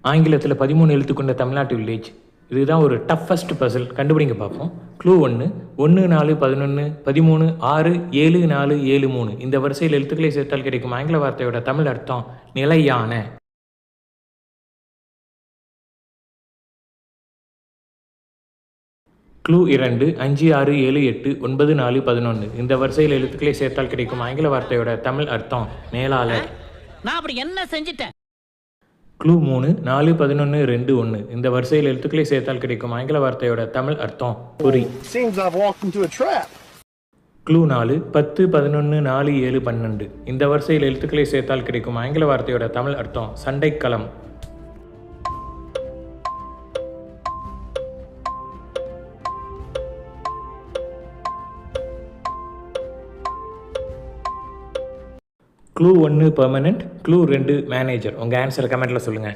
ஆங்கிலத்தில் 13 எழுத்து கொண்ட தமிழ்நாட்டு வில்லேஜ். இதுதான் ஒரு டஃபஸ்ட் பசில். கண்டுபிடிங்க பார்ப்போம். க்ளூ 1 1 4 11 13 6 7 4 7 3. இந்த வரிசையில் எழுத்துக்களை சேர்த்தால் கிடைக்கும் ஆங்கில வார்த்தையோட தமிழ் அர்த்தம் நிலையான. க்ளூ 2 5 6 7 8 9 4 11. இந்த வரிசையில் எழுத்துக்களை சேர்த்தால் கிடைக்கும் ஆங்கில வார்த்தையோட தமிழ் அர்த்தம் மேலாளர். நான் அப்படி என்ன செஞ்சிட்டேன்? க்ளூ 3 4 11 2 1. இந்த வரிசையில் எழுத்துக்களை சேர்த்தால் கிடைக்கும் ஆங்கில வார்த்தையோட தமிழ் அர்த்தம் பொறி. க்ளூ 4 10 11 4 7 12. இந்த வரிசையில் எழுத்துக்களை சேர்த்தால் கிடைக்கும் ஆங்கில வார்த்தையோட தமிழ் அர்த்தம் சண்டைக்களம். Clue 1 permanent, clue 2 manager. உங்கள் ஆன்சரை கமெண்ட்டில் சொல்லுங்கள்.